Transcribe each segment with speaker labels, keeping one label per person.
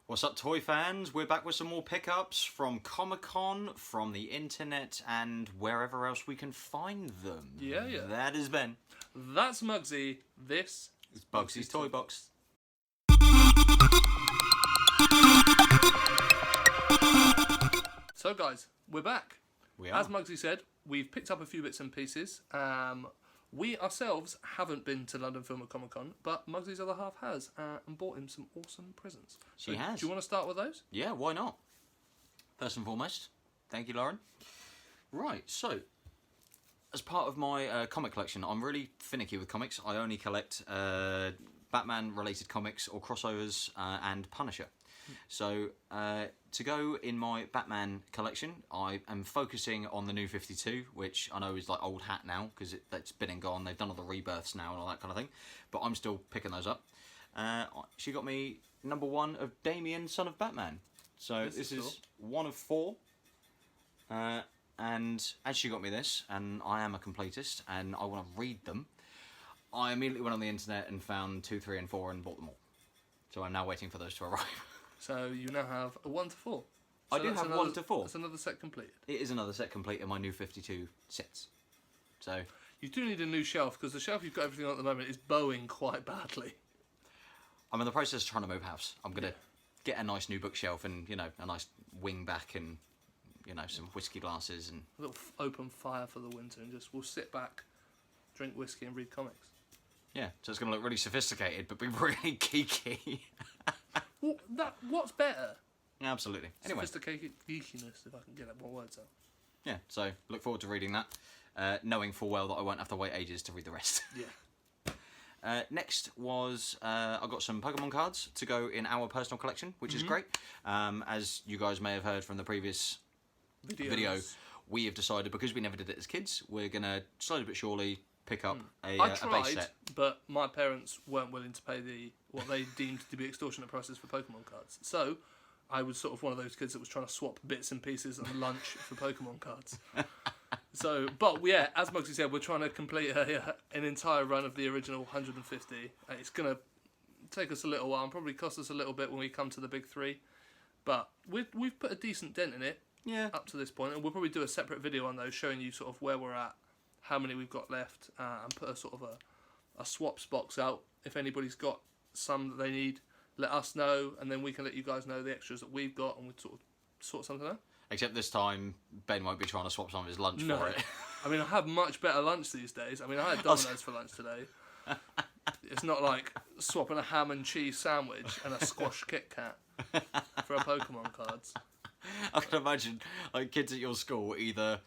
Speaker 1: What's up, toy fans? We're back with some more pickups from Comic-Con, from the internet, and wherever else we can find them.
Speaker 2: Yeah.
Speaker 1: That is Ben.
Speaker 2: That's Muggsy. This
Speaker 1: is Bugsy's Toy Box.
Speaker 2: So guys, we're back.
Speaker 1: We are.
Speaker 2: As Muggsy said, we've picked up a few bits and pieces. We ourselves haven't been to London Film and Comic Con, but Muggsy's other half has, and bought him some awesome presents.
Speaker 1: She has.
Speaker 2: Do you want to start with those?
Speaker 1: Yeah, why not? First and foremost, thank you, Lauren. Right, so, as part of my comic collection, I'm really finicky with comics. I only collect Batman-related comics or crossovers and Punisher. So, to go in my Batman collection, I am focusing on the New 52, which I know is like old hat now, because it's been and gone. They've done all the rebirths now and all that kind of thing, but I'm still picking those up. She got me number 1 of Damien, Son of Batman. So this is 1 of 4. And as she got me this, and I am a completist, and I want to read them, I immediately went on the internet and found 2, 3, and 4 and bought them all. So I'm now waiting for those to arrive.
Speaker 2: So you now have a 1 to 4.
Speaker 1: So I do have 1 to 4.
Speaker 2: That's another set completed. It
Speaker 1: is another set complete in my New 52 sets. So
Speaker 2: you do need a new shelf, because the shelf you've got everything on at the moment is bowing quite badly.
Speaker 1: I'm in the process of trying to move house. I'm going to get a nice new bookshelf and, you know, a nice wing back and, you know, some whiskey glasses and
Speaker 2: a little open fire for the winter, and we'll sit back, drink whiskey and read comics.
Speaker 1: Yeah, so it's going to look really sophisticated but be really geeky.
Speaker 2: Well, what's better?
Speaker 1: Yeah, absolutely. Anyway.
Speaker 2: Sophisticated geekiness, if I can get that one word out.
Speaker 1: Yeah, so look forward to reading that, knowing full well that I won't have to wait ages to read the rest.
Speaker 2: Yeah.
Speaker 1: Next was, I got some Pokemon cards to go in our personal collection, which is great. As you guys may have heard from the previous video, we have decided, because we never did it as kids, we're going to slowly but surely pick up a base set.
Speaker 2: But my parents weren't willing to pay what they deemed to be extortionate prices for Pokemon cards. So I was sort of one of those kids that was trying to swap bits and pieces and lunch for Pokemon cards. So, but yeah, as Muggsy said, we're trying to complete an entire run of the original 150. It's going to take us a little while and probably cost us a little bit when we come to the big 3. But we've put a decent dent in it up to this point, and we'll probably do a separate video on those, showing you sort of where we're at, how many we've got left, and put a sort of a swaps box out. If anybody's got some that they need, let us know, and then we can let you guys know the extras that we've got, and we'll sort something out.
Speaker 1: Except this time, Ben won't be trying to swap some of his lunch for it.
Speaker 2: I mean, I have much better lunch these days. I mean, I had Domino's for lunch today. It's not like swapping a ham and cheese sandwich and a squash Kit Kat for a Pokemon cards.
Speaker 1: I can imagine, like, kids at your school either...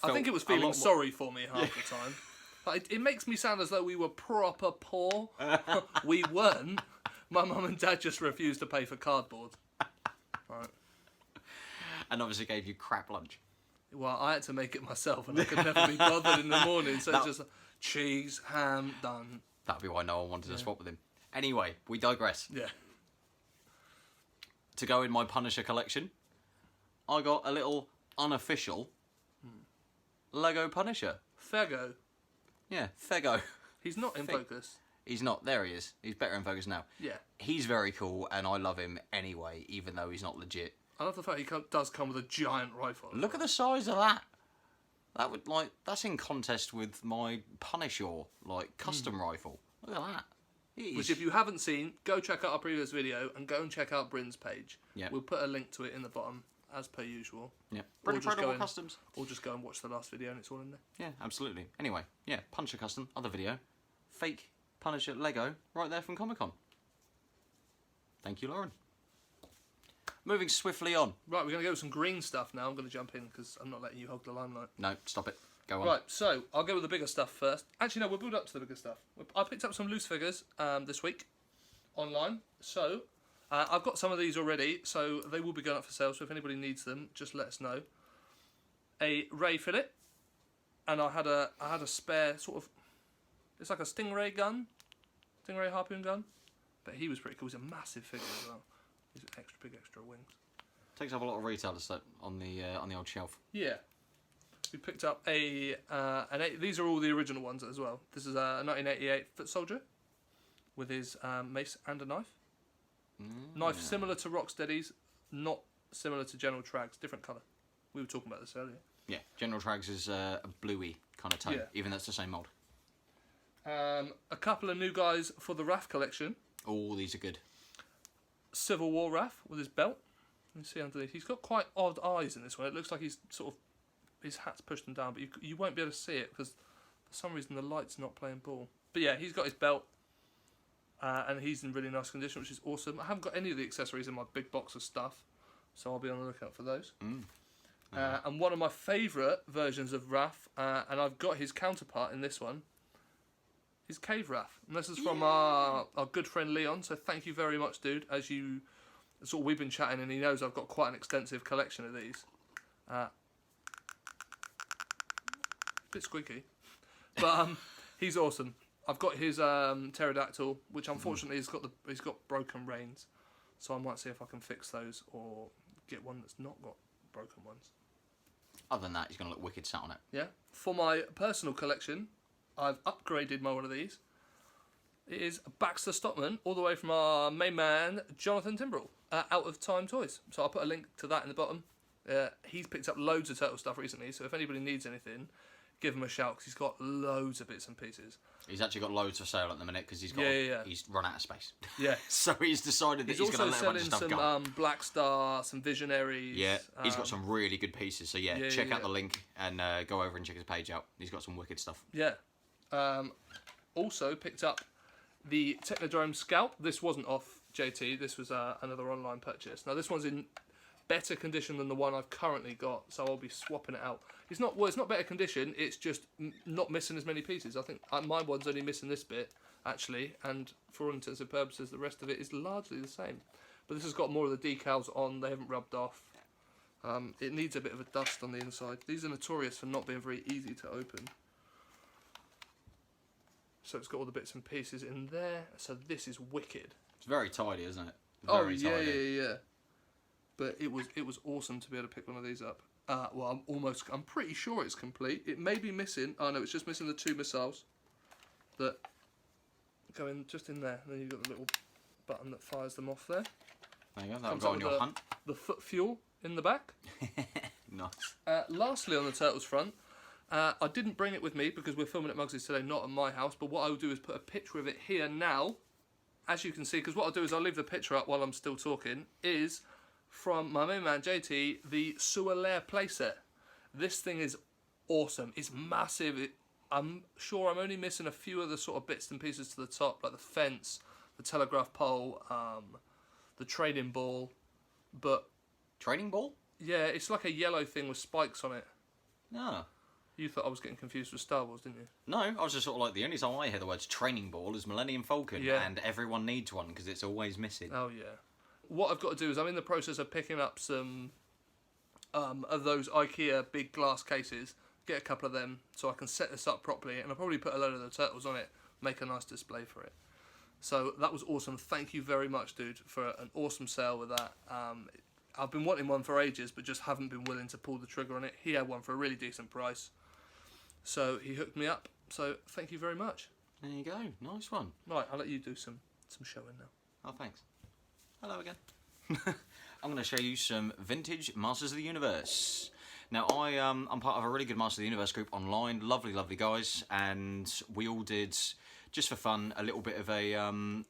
Speaker 2: I think it was feeling sorry for me half the time. Like, it makes me sound as though we were proper poor. We weren't. My mum and dad just refused to pay for cardboard. Right.
Speaker 1: And obviously gave you crap lunch.
Speaker 2: Well, I had to make it myself, and I could never be bothered in the morning, so it's just cheese, ham, done.
Speaker 1: That'd be why no one wanted to swap with him. Anyway, we digress.
Speaker 2: Yeah.
Speaker 1: To go in my Punisher collection, I got a little unofficial Lego Punisher.
Speaker 2: Fego.
Speaker 1: Yeah, Fego.
Speaker 2: He's not in focus.
Speaker 1: He's not. There he is. He's better in focus now.
Speaker 2: Yeah.
Speaker 1: He's very cool, and I love him anyway, even though he's not legit.
Speaker 2: I love the fact he does come with a giant rifle.
Speaker 1: Look at the size of that. That's in contest with my Punisher, custom rifle. Look at that.
Speaker 2: Which, if you haven't seen, go check out our previous video and go and check out Bryn's page.
Speaker 1: Yeah.
Speaker 2: We'll put a link to it in the bottom, as per usual.
Speaker 1: Yeah. Bryn Customs.
Speaker 2: Or just go and watch the last video and it's all in there.
Speaker 1: Yeah, absolutely. Anyway, yeah, Punisher Custom, other video. Fake Punisher Lego, right there from Comic-Con. Thank you, Lauren. Moving swiftly on.
Speaker 2: Right, we're going to go with some green stuff now. I'm going to jump in because I'm not letting you hog the limelight.
Speaker 1: No, stop it. Go on.
Speaker 2: Right, so I'll go with the bigger stuff first. Actually, no, we'll build up to the bigger stuff. I picked up some loose figures this week online. So I've got some of these already, so they will be going up for sale. So if anybody needs them, just let us know. A Ray fillet, and I had a spare sort of. It's like a Stingray gun, Stingray harpoon gun, but he was pretty cool. He's a massive figure as well. He's extra big, extra wings.
Speaker 1: Takes up a lot of retail on the old shelf.
Speaker 2: Yeah. We picked up these are all the original ones as well. This is a 1988 foot soldier with his mace and a knife. Knife similar to Rocksteady's, not similar to General Trag's, different colour. We were talking about this earlier.
Speaker 1: Yeah, General Trags is a bluey kind of tone,
Speaker 2: Yeah.
Speaker 1: even though it's the same mould.
Speaker 2: A couple of new guys for the RAF collection.
Speaker 1: Oh, these are good.
Speaker 2: Civil War RAF with his belt. You can see underneath. He's got quite odd eyes in this one. It looks like he's sort of, his hat's pushed him down, but you won't be able to see it because for some reason the light's not playing ball. But yeah, he's got his belt. And he's in really nice condition, which is awesome. I haven't got any of the accessories in my big box of stuff, so I'll be on the lookout for those. And one of my favourite versions of Raph, and I've got his counterpart in this one, is Cave Raph. And this is from our good friend Leon, so thank you very much, dude. We've been chatting, and he knows I've got quite an extensive collection of these. Bit squeaky. But he's awesome. I've got his pterodactyl, which unfortunately he's got broken reins, so I might see if I can fix those or get one that's not got broken ones.
Speaker 1: Other than that, he's going to look wicked sat on it.
Speaker 2: Yeah. For my personal collection, I've upgraded my one of these. It is a Baxter Stockman, all the way from our main man, Jonathan Timbrell, Out of Time Toys. So I'll put a link to that in the bottom. He's picked up loads of turtle stuff recently, so if anybody needs anything, give him a shout, because he's got loads of bits and pieces.
Speaker 1: He's actually got loads for sale at the minute because he's run out of space.
Speaker 2: Yeah.
Speaker 1: So he's decided that he's going to let a bunch of stuff go.
Speaker 2: He's also selling some Black Star, some Visionaries.
Speaker 1: Yeah, he's got some really good pieces. So check out the link and go over and check his page out. He's got some wicked stuff.
Speaker 2: Yeah. Also picked up the Technodrome Scout. This wasn't off JT. This was another online purchase. Now this one's in better condition than the one I've currently got, so I'll be swapping it out. It's not better condition, it's just not missing as many pieces. I think my one's only missing this bit, actually, and for all intents and purposes, the rest of it is largely the same. But this has got more of the decals on, they haven't rubbed off. It needs a bit of a dust on the inside. These are notorious for not being very easy to open. So it's got all the bits and pieces in there, so this is wicked.
Speaker 1: It's very tidy, isn't it?
Speaker 2: Very tidy. Yeah. But it was awesome to be able to pick one of these up. I'm pretty sure it's complete. It may be missing. Oh no, it's just missing the 2 missiles that go in just in there. And then you've got the little button that fires them off there.
Speaker 1: There you go. That'll go on your hunt.
Speaker 2: The foot fuel in the back.
Speaker 1: Nice.
Speaker 2: Lastly, on the Turtles front, I didn't bring it with me because we're filming at Muggsy's today, not at my house. But what I will do is put a picture of it here now, as you can see. Because what I'll do is I'll leave the picture up while I'm still talking. Is from my main man JT, the Sewer Lair playset. This thing is awesome. It's massive. I'm sure I'm only missing a few of the sort of bits and pieces to the top, like the fence, the telegraph pole, the trading ball. But
Speaker 1: trading ball?
Speaker 2: Yeah, it's like a yellow thing with spikes on it.
Speaker 1: No.
Speaker 2: You thought I was getting confused with Star Wars, didn't you?
Speaker 1: No, I was just sort of like, the only time I hear the words training ball is Millennium Falcon, and everyone needs one because it's always missing.
Speaker 2: Oh yeah. What I've got to do is I'm in the process of picking up some of those IKEA big glass cases, get a couple of them so I can set this up properly, and I'll probably put a load of the turtles on it, make a nice display for it. So that was awesome. Thank you very much, dude, for an awesome sale with that. I've been wanting one for ages, but just haven't been willing to pull the trigger on it. He had one for a really decent price, so he hooked me up. So thank you very much.
Speaker 1: There you go. Nice one.
Speaker 2: Right, I'll let you do some showing now.
Speaker 1: Oh, thanks. Hello again. I'm going to show you some vintage Masters of the Universe. Now, I'm part of a really good Masters of the Universe group online. Lovely, lovely guys. And we all did, just for fun, a little bit of a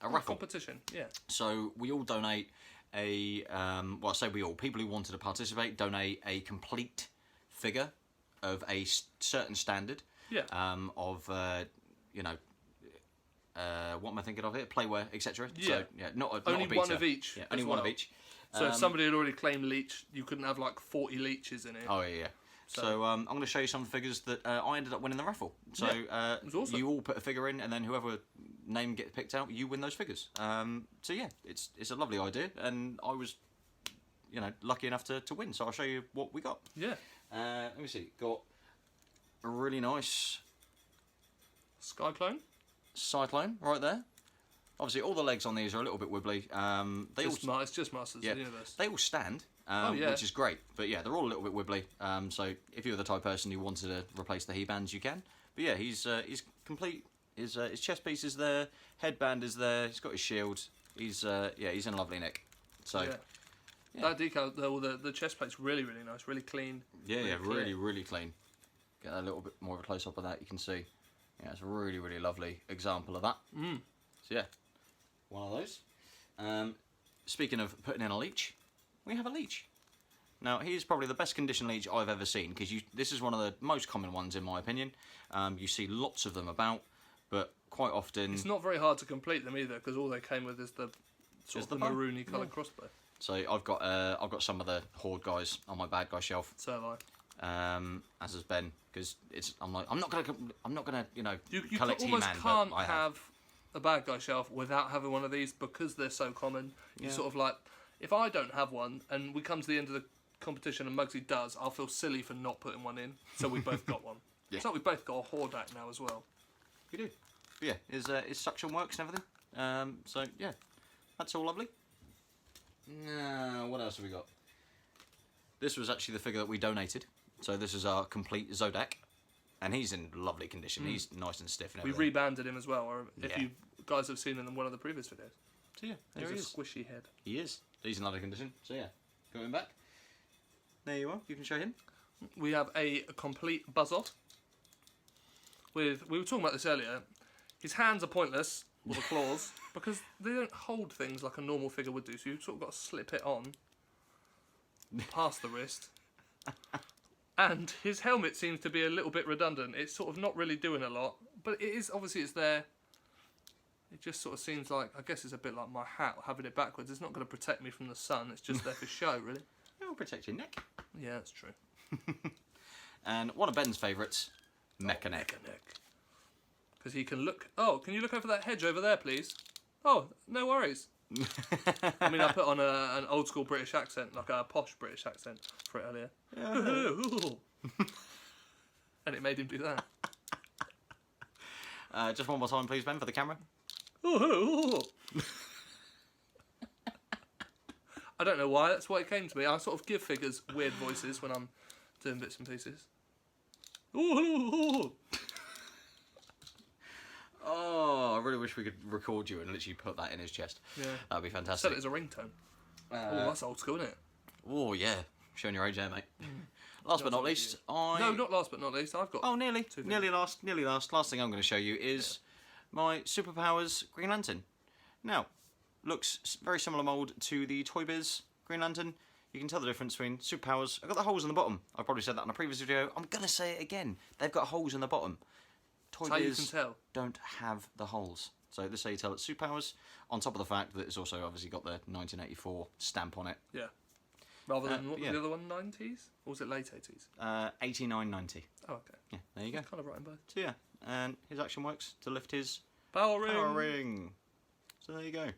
Speaker 1: raffle.
Speaker 2: Competition, yeah.
Speaker 1: So we all donate I say we all, people who wanted to participate, donate a complete figure of a certain standard.
Speaker 2: Yeah.
Speaker 1: What am I thinking of here? Playware, etc.
Speaker 2: Yeah.
Speaker 1: So, not
Speaker 2: only
Speaker 1: a beta.
Speaker 2: one of each.
Speaker 1: Yeah, only one of each.
Speaker 2: So if somebody had already claimed leech, you couldn't have like 40 leeches in it.
Speaker 1: Oh yeah. So I'm going to show you some of the figures that I ended up winning the raffle. So
Speaker 2: it was awesome.
Speaker 1: You all put a figure in, and then whoever name gets picked out, you win those figures. So yeah, it's a lovely idea, and I was, lucky enough to win. So I'll show you what we got.
Speaker 2: Yeah.
Speaker 1: Let me see. Got a really nice
Speaker 2: Cyclone
Speaker 1: right there. Obviously, all the legs on these are a little bit wibbly.
Speaker 2: It's just Masters of the Universe.
Speaker 1: They all stand, which is great. But yeah, they're all a little bit wibbly. So if you're the type of person who wanted to replace the He-bands, you can. But yeah, he's complete. His chest piece is there, headband is there. He's got his shield. he's he's in lovely nick. So
Speaker 2: Yeah. That decal, the chest plate's really, really nice, really clean.
Speaker 1: Really, really clean. Get a little bit more of a close up of that. You can see, yeah, it's a really, really lovely example of that. So yeah, one of those. Speaking of putting in a leech, we have a leech. Now he's probably the best condition leech I've ever seen, because this is one of the most common ones in my opinion. You see lots of them about, but quite often
Speaker 2: It's not very hard to complete them either, because all they came with is the sort of maroony coloured crossbow.
Speaker 1: So I've got some of the Horde guys on my bad guy shelf.
Speaker 2: So have I.
Speaker 1: As has Ben, because I'm not gonna
Speaker 2: You
Speaker 1: collect
Speaker 2: almost
Speaker 1: He-Man,
Speaker 2: can't
Speaker 1: but I have.
Speaker 2: a bad guy shelf without having one of these, because they're so common. You sort of like, if I don't have one and we come to the end of the competition and Muggsy does, I'll feel silly for not putting one in. So we both got one.
Speaker 1: Yeah.
Speaker 2: It's like we both got a Hordak now as well.
Speaker 1: We do. But yeah, his suction works and everything. So yeah, that's all lovely. Now, what else have we got? This was actually the figure that we donated. So this is our complete Zodak, and he's in lovely condition. He's nice and stiff and
Speaker 2: We
Speaker 1: everything.
Speaker 2: rebanded him as well, or if you guys have seen him in one of the previous videos.
Speaker 1: So yeah, there he
Speaker 2: He's a
Speaker 1: is.
Speaker 2: squishy head.
Speaker 1: He is. He's in lovely condition. So yeah, going back. There you are. You can show him.
Speaker 2: We have a complete Buzz-Off. We were talking about this earlier. His hands are pointless, or the claws, because they don't hold things like a normal figure would do. So you've sort of got to slip it on past the wrist. And his helmet seems to be a little bit redundant. It's sort of not really doing a lot, but it is, obviously it's there. It just sort of seems like, I guess it's a bit like my hat, having it backwards. It's not going to protect me from the sun. It's just there for show, really.
Speaker 1: It will protect your neck.
Speaker 2: Yeah, that's true.
Speaker 1: And one of Ben's favourites, Mechaneck.
Speaker 2: Because he can look... Oh, can you look over that hedge over there, please? Oh, no worries. I mean, I put on an old school British accent, like a posh British accent for it earlier. And it made him do that.
Speaker 1: Just one more time, please, Ben, for the camera.
Speaker 2: I don't know why, that's why it came to me. I sort of give figures weird voices when I'm doing bits and pieces.
Speaker 1: Oh, I really wish we could record you and literally put that in his chest.
Speaker 2: Yeah.
Speaker 1: That'd be
Speaker 2: Set
Speaker 1: fantastic.
Speaker 2: it as a ringtone. That's old school, isn't it?
Speaker 1: Oh, yeah. Showing your age there, mate. Last but not least,
Speaker 2: No, not last but not least. I've got...
Speaker 1: Oh, nearly. Nearly last. Last thing I'm going to show you is my Superpowers Green Lantern. Now, looks very similar mould to the Toy Biz Green Lantern. You can tell the difference between Superpowers. I've got the holes in the bottom. I probably said that in a previous video. I'm going to say it again. They've got holes in the bottom. Toy
Speaker 2: How you
Speaker 1: Biz
Speaker 2: can tell.
Speaker 1: don't have the holes. So this is how you tell it's Superpowers, on top of the fact that it's also obviously got the 1984 stamp on it.
Speaker 2: Yeah. Rather than what was
Speaker 1: yeah.
Speaker 2: the other one, 90s? Or was it late 80s?
Speaker 1: 89.90.
Speaker 2: Oh, okay.
Speaker 1: Yeah, there you go.
Speaker 2: Kind of right in both.
Speaker 1: So yeah, and his action works to lift his
Speaker 2: Power ring!
Speaker 1: power ring. So there you go.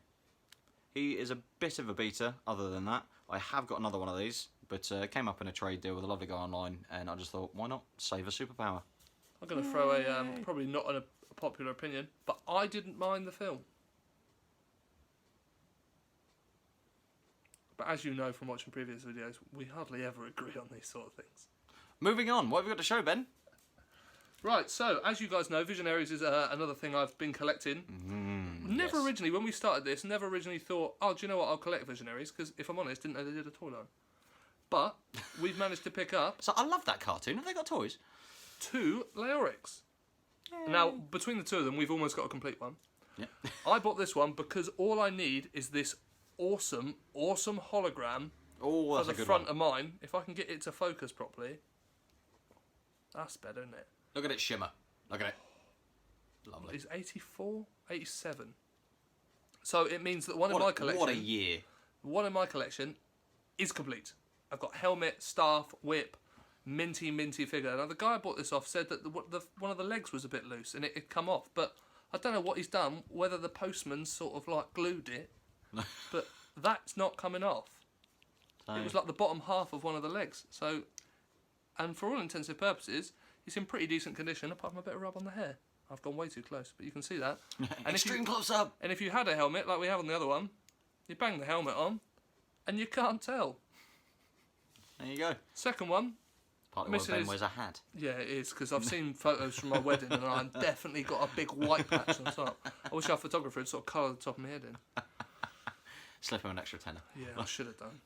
Speaker 1: He is a bit of a beater, other than that. I have got another one of these, but came up in a trade deal with a lovely guy online, and I just thought, why not save a superpower?
Speaker 2: I'm going to throw a, probably not a popular opinion, but I didn't mind the film. But as you know from watching previous videos, we hardly ever agree on these sort of things.
Speaker 1: Moving on, what have we got to show, Ben?
Speaker 2: Right, so, as you guys know, Visionaries is another thing I've been collecting. Never
Speaker 1: yes.
Speaker 2: originally, when we started this, never originally thought, oh, do you know what, I'll collect Visionaries, because if I'm honest, didn't know they did a toy line. But we've managed to pick up
Speaker 1: So I love that cartoon. Have they got toys?
Speaker 2: 2 Leorics. Now, between the two of them, we've almost got a complete one.
Speaker 1: Yeah.
Speaker 2: I bought this one because all I need is this awesome hologram
Speaker 1: Oh,
Speaker 2: for
Speaker 1: that's
Speaker 2: the
Speaker 1: a good
Speaker 2: front
Speaker 1: one.
Speaker 2: of mine. If I can get it to focus properly, that's better, isn't it?
Speaker 1: Look at it shimmer. Look at it. Lovely.
Speaker 2: It's 84, 87. So it means that one in my collection,
Speaker 1: What a year.
Speaker 2: one in my collection is complete. I've got helmet, staff, whip, minty figure. Now the guy I bought this off said that one of the legs was a bit loose and it had come off, but I don't know what he's done. Whether the postman sort of like glued it, but that's not coming off.
Speaker 1: So,
Speaker 2: It was like the bottom half of one of the legs. So, and for all intents and purposes, it's in pretty decent condition, apart from a bit of rub on the hair. I've gone way too close, but you can see that. And
Speaker 1: extreme close up.
Speaker 2: And if you had a helmet like we have on the other one, you bang the helmet on, and you can't tell.
Speaker 1: There you go.
Speaker 2: Second one,
Speaker 1: Partly why
Speaker 2: Missing
Speaker 1: Ben
Speaker 2: his-
Speaker 1: wears a hat.
Speaker 2: yeah, it is, because I've seen photos from my wedding, and I've definitely got a big white patch on top. I wish our photographer had sort of coloured the top of my head in.
Speaker 1: Slip him an extra tenner.
Speaker 2: Yeah, I should have done.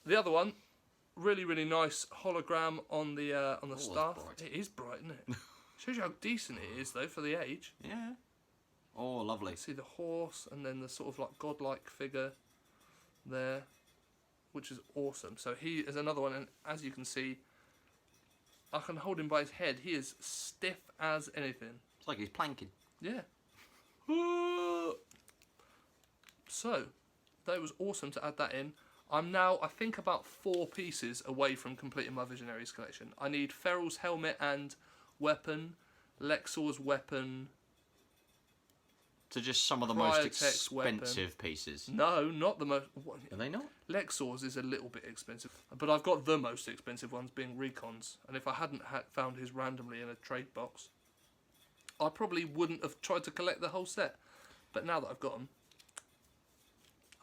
Speaker 2: The other one, really nice hologram on the staff.
Speaker 1: Bright.
Speaker 2: It is bright, isn't it? Shows you how decent it is though for the age.
Speaker 1: Yeah. Oh, lovely.
Speaker 2: See the horse and then the sort of like godlike figure there, which is awesome. So he is another one, and as you can see, I can hold him by his head. He is stiff as anything.
Speaker 1: It's like he's planking.
Speaker 2: Yeah. So, that was awesome to add that in. I'm now, I think, about 4 pieces away from completing my Visionaries collection. I need Feral's helmet and weapon, Lexor's weapon.
Speaker 1: So just some of the most
Speaker 2: Cryotech's
Speaker 1: expensive pieces.
Speaker 2: No, not the most.
Speaker 1: Are they not?
Speaker 2: Lexor's is a little bit expensive, but I've got the most expensive ones being Recon's. And if I hadn't found his randomly in a trade box, I probably wouldn't have tried to collect the whole set. But now that I've got them,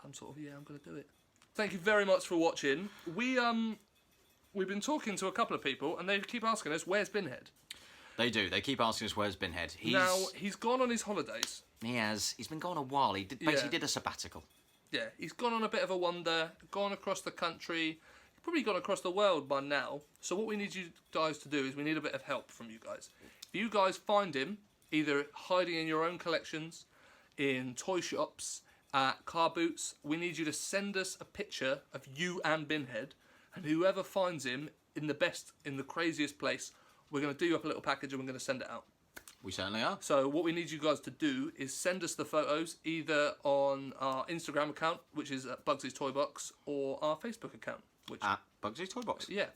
Speaker 2: I'm sort of, yeah, I'm going to do it. Thank you very much for watching. We've been talking to a couple of people, and they keep asking us, where's Binhead?
Speaker 1: They do. They keep asking us where's Binhead.
Speaker 2: Now, he's gone on his holidays.
Speaker 1: He has. He's been gone a while. He basically did a sabbatical.
Speaker 2: Yeah, he's gone on a bit of a wander, gone across the country. He's probably gone across the world by now. So what we need you guys to do is we need a bit of help from you guys. If you guys find him, either hiding in your own collections, in toy shops, at car boots, we need you to send us a picture of you and Binhead, and whoever finds him in the craziest place, we're going to do up a little package and we're going to send it out.
Speaker 1: We certainly are.
Speaker 2: So what we need you guys to do is send us the photos either on our Instagram account, which is at Bugsy's Toy Box, or our Facebook account, which
Speaker 1: at Bugsy's Toy Box.
Speaker 2: Yeah.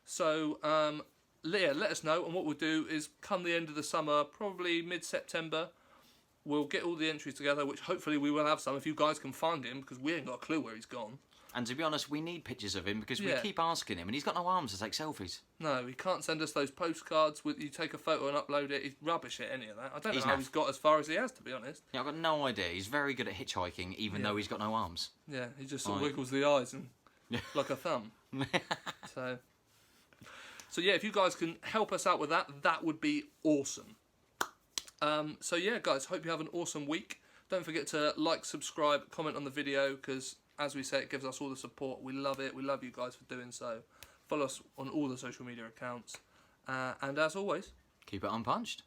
Speaker 2: So let us know, and what we'll do is come the end of the summer, probably mid-September, we'll get all the entries together, which hopefully we will have some if you guys can find him, because we ain't got a clue where he's gone.
Speaker 1: And to be honest, we need pictures of him because we keep asking him, and he's got no arms to take selfies.
Speaker 2: No, he can't send us those postcards with you take a photo and upload it. He's rubbish at any of that. I don't know how he's got as far as he has, to be honest.
Speaker 1: Yeah, I've got no idea. He's very good at hitchhiking, even though he's got no arms.
Speaker 2: Yeah, he just sort of wiggles the eyes and like a thumb. So yeah, if you guys can help us out with that, that would be awesome. So yeah, guys, hope you have an awesome week. Don't forget to like, subscribe, comment on the video, because as we say, it gives us all the support. We love it. We love you guys for doing so. Follow us on all the social media accounts. And as always,
Speaker 1: keep it unpunched.